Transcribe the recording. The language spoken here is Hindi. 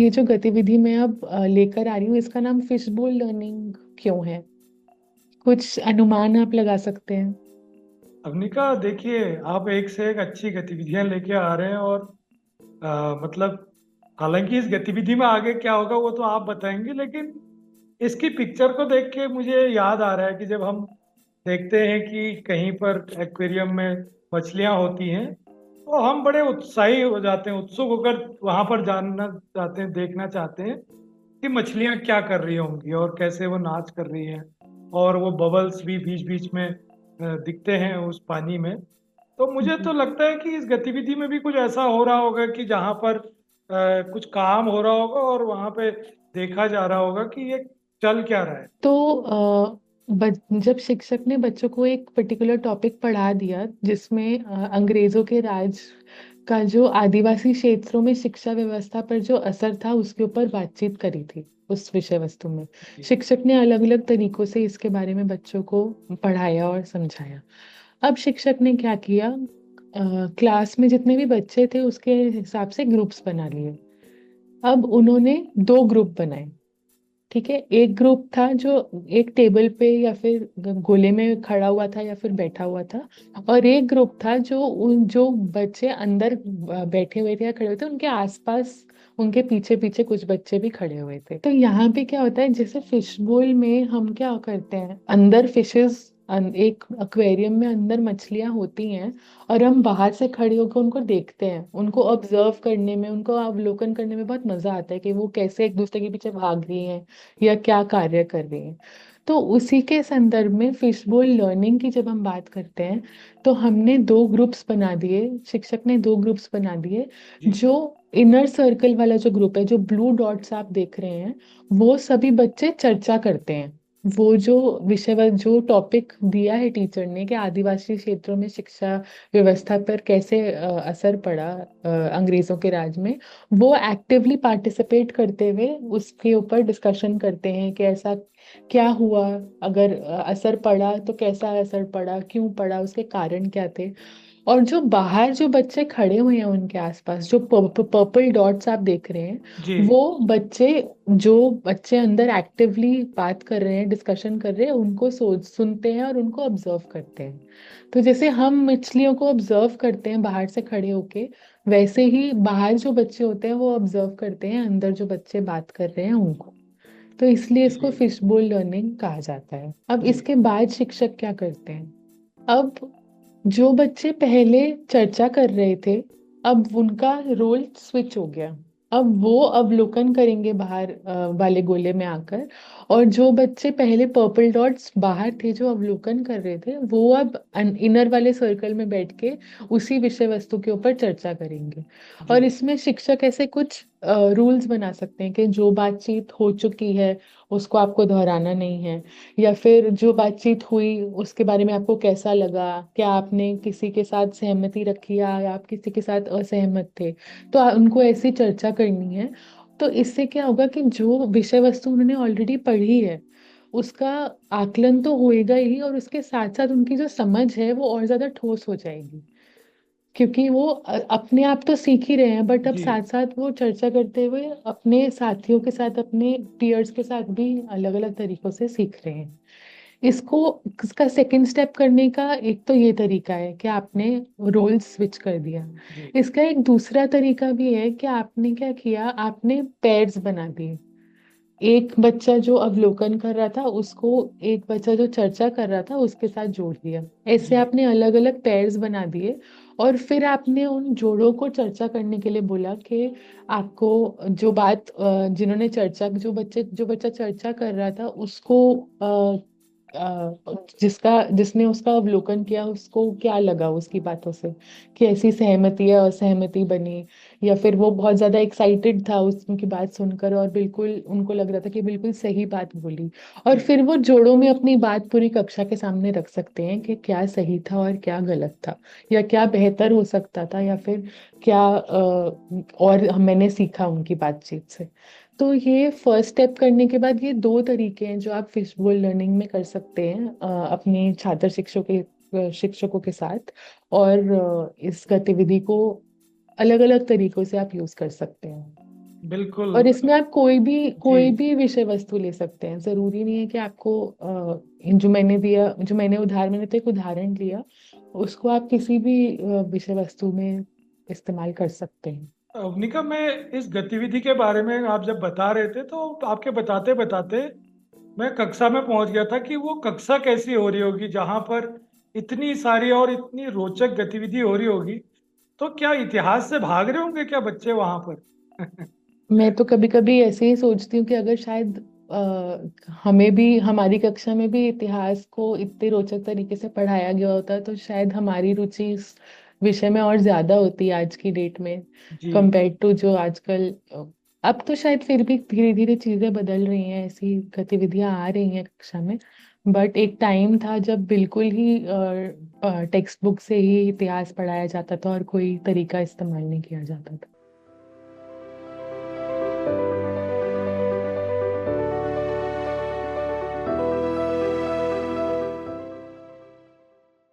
ये जो गतिविधि मैं अब लेकर आ रही हूँ, इसका नाम फिशबोल लर्निंग क्यों है? कुछ अनुमान आप लगा सकते हैं? अवनिका, देखिए, आप एक से एक अच्छी गतिविधियां लेके आ रहे हैं। और मतलब, हालांकि इस गतिविधि में आगे क्या होगा वो तो आप बताएंगे, लेकिन इसकी पिक्चर को देख के मुझे याद आ रहा है कि जब हम देखते हैं कि कहीं पर एक्वेरियम में मछलियां होती हैं तो हम बड़े उत्साही हो जाते हैं, उत्सुक होकर वहां पर जानना चाहते हैं, देखना चाहते हैं कि मछलियां क्या कर रही होंगी और कैसे वो नाच कर रही हैं। और वो बबल्स भी बीच बीच में दिखते हैं उस पानी में। तो मुझे जी। तो लगता है कि इस गतिविधि में भी कुछ ऐसा हो रहा होगा कि जहाँ पर कुछ काम हो रहा होगा और वहां पे देखा जा रहा होगा कि ये चल क्या रहा है। तो जब शिक्षक ने बच्चों को एक पर्टिकुलर टॉपिक पढ़ा दिया जिसमें अंग्रेजों के राज का जो आदिवासी क्षेत्रों में शिक्षा व्यवस्था पर जो असर था उसके ऊपर बातचीत करी थी, उस विषय वस्तु में जी। शिक्षक ने अलग अलग तरीकों से इसके बारे में बच्चों को पढ़ाया और समझाया। अब शिक्षक ने क्या किया, क्लास में जितने भी बच्चे थे उसके हिसाब से ग्रुप्स बना लिए। अब उन्होंने दो ग्रुप बनाए। ठीक है, एक ग्रुप था जो एक टेबल पे या फिर गोले में खड़ा हुआ था या फिर बैठा हुआ था, और एक ग्रुप था जो उन जो बच्चे अंदर बैठे हुए थे या खड़े हुए थे उनके आसपास, उनके पीछे पीछे कुछ बच्चे भी खड़े हुए थे। तो यहाँ पे क्या होता है, जैसे फिश बोल में हम क्या करते हैं, अंदर फिशेस, एक एक्वेरियम में अंदर मछलियां होती हैं और हम बाहर से खड़े होकर उनको देखते हैं, उनको ऑब्जर्व करने में, उनको अवलोकन करने में बहुत मजा आता है कि वो कैसे एक दूसरे के पीछे भाग रही हैं या क्या कार्य कर रही हैं। तो उसी के संदर्भ में फिशबोल लर्निंग की जब हम बात करते हैं तो हमने दो ग्रुप्स बना दिए, शिक्षक ने दो ग्रुप्स बना दिए। जी। जो इनर सर्कल वाला जो ग्रुप है, जो ब्लू डॉट्स आप देख रहे हैं, वो सभी बच्चे चर्चा करते हैं। वो जो जो टॉपिक दिया है टीचर ने कि आदिवासी क्षेत्रों में शिक्षा व्यवस्था पर कैसे असर पड़ा अंग्रेजों के राज में, वो एक्टिवली पार्टिसिपेट करते हुए उसके ऊपर डिस्कशन करते हैं कि ऐसा क्या हुआ, अगर असर पड़ा तो कैसा असर पड़ा, क्यों पड़ा, उसके कारण क्या थे। और जो बाहर जो बच्चे खड़े हुए हैं उनके आसपास, जो पर्पल डॉट्स आप देख रहे जी। हैं, वो बच्चे, जो बच्चे अंदर एक्टिवली बात कर रहे हैं, डिस्कशन कर रहे हैं, उनको सोच सुनते हैं और उनको ऑब्जर्व करते हैं। तो जैसे हम मछलियों को ऑब्जर्व करते हैं बाहर से खड़े होके, वैसे ही बाहर जो बच्चे होते हैं वो ऑब्जर्व करते हैं अंदर जो बच्चे बात कर रहे हैं उनको। तो इसलिए इसको जी। फिशबोल लर्निंग कहा जाता है। अब जी। इसके बाद शिक्षक क्या करते हैं, अब जो बच्चे पहले चर्चा कर रहे थे, अब उनका रोल स्विच हो गया। अब वो अवलोकन करेंगे बाहर वाले गोले में आकर, और जो बच्चे पहले पर्पल डॉट्स बाहर थे जो अवलोकन कर रहे थे, वो अब इनर वाले सर्कल में बैठ के उसी विषय वस्तु के ऊपर चर्चा करेंगे। जी। और इसमें शिक्षक ऐसे कुछ रूल्स बना सकते हैं कि जो बातचीत हो चुकी है उसको आपको दोहराना नहीं है, या फिर जो बातचीत हुई उसके बारे में आपको कैसा लगा, क्या आपने किसी के साथ सहमति रखी या आप किसी के साथ असहमत थे, तो उनको ऐसी चर्चा करनी है। तो इससे क्या होगा कि जो विषय वस्तु उन्होंने ऑलरेडी पढ़ी है उसका आकलन तो होएगा ही, और उसके साथ साथ उनकी जो समझ है वो और ज्यादा ठोस हो जाएगी, क्योंकि वो अपने आप तो सीख ही रहे हैं, बट अब जी। साथ साथ वो चर्चा करते हुए अपने साथियों के साथ, अपने पीयर्स के साथ भी अलग अलग तरीकों से सीख रहे हैं। इसको, इसका सेकंड स्टेप करने का एक तो ये तरीका है कि आपने रोल स्विच कर दिया। जी। इसका एक दूसरा तरीका भी है कि आपने क्या किया, आपने पेयर्स बना दिए। एक बच्चा जो अवलोकन कर रहा था उसको एक बच्चा जो चर्चा कर रहा था उसके साथ जोड़ दिया। ऐसे जी। आपने अलग अलग पेयर्स बना दिए, और फिर आपने उन जोड़ों को चर्चा करने के लिए बोला कि आपको जो बात जिन्होंने चर्चा, जो बच्चा चर्चा कर रहा था उसको जिसने उसका अवलोकन किया उसको क्या लगा उसकी बातों से, कि ऐसी सहमति या असहमति बनी, या फिर वो बहुत ज्यादा एक्साइटेड था उसकी बात सुनकर और बिल्कुल उनको लग रहा था कि बिल्कुल सही बात बोली। और जी। फिर वो जोड़ों में अपनी बात पूरी कक्षा के सामने रख सकते हैं कि क्या सही था और क्या गलत था, या क्या बेहतर हो सकता था, या फिर क्या और मैंने सीखा उनकी बातचीत से। तो ये फर्स्ट स्टेप करने के बाद ये दो तरीके हैं जो आप फिशबोल लर्निंग में कर सकते हैं अपने छात्र शिक्षकों के साथ। और इस गतिविधि को अलग अलग तरीकों से आप यूज कर सकते हैं। बिल्कुल। और इसमें आप जी। कोई भी विषय वस्तु ले सकते हैं, जरूरी नहीं है कि आपको जो मैंने दिया, जो मैंने तो एक उदाहरण लिया, उसको आप किसी भी विषय वस्तु में इस्तेमाल कर सकते हैं। अवनिका, मैं इस गतिविधि के बारे में आप जब बता रहे थे तो आपके बताते बताते मैं कक्षा में पहुंच गया था कि वो कक्षा कैसी हो रही होगी जहां पर इतनी सारी और इतनी रोचक गतिविधि हो रही होगी। तो क्या इतिहास से भाग रहे होंगे क्या बच्चे वहां पर? मैं तो कभी कभी ऐसे ही सोचती हूँ कि अगर शायद हमें भी, हमारी कक्षा में भी इतिहास को इतने रोचक तरीके से पढ़ाया गया होता तो शायद हमारी रुचि इस विषय में और ज्यादा होती आज की डेट में, जी। कंपेयर टू जो आजकल। अब तो शायद फिर भी धीरे धीरे चीजें बदल रही हैं, ऐसी गतिविधियां आ रही हैं कक्षा में। बट एक टाइम था जब बिल्कुल ही टेक्स्ट बुक से ही इतिहास पढ़ाया जाता था और कोई तरीका इस्तेमाल नहीं किया जाता था।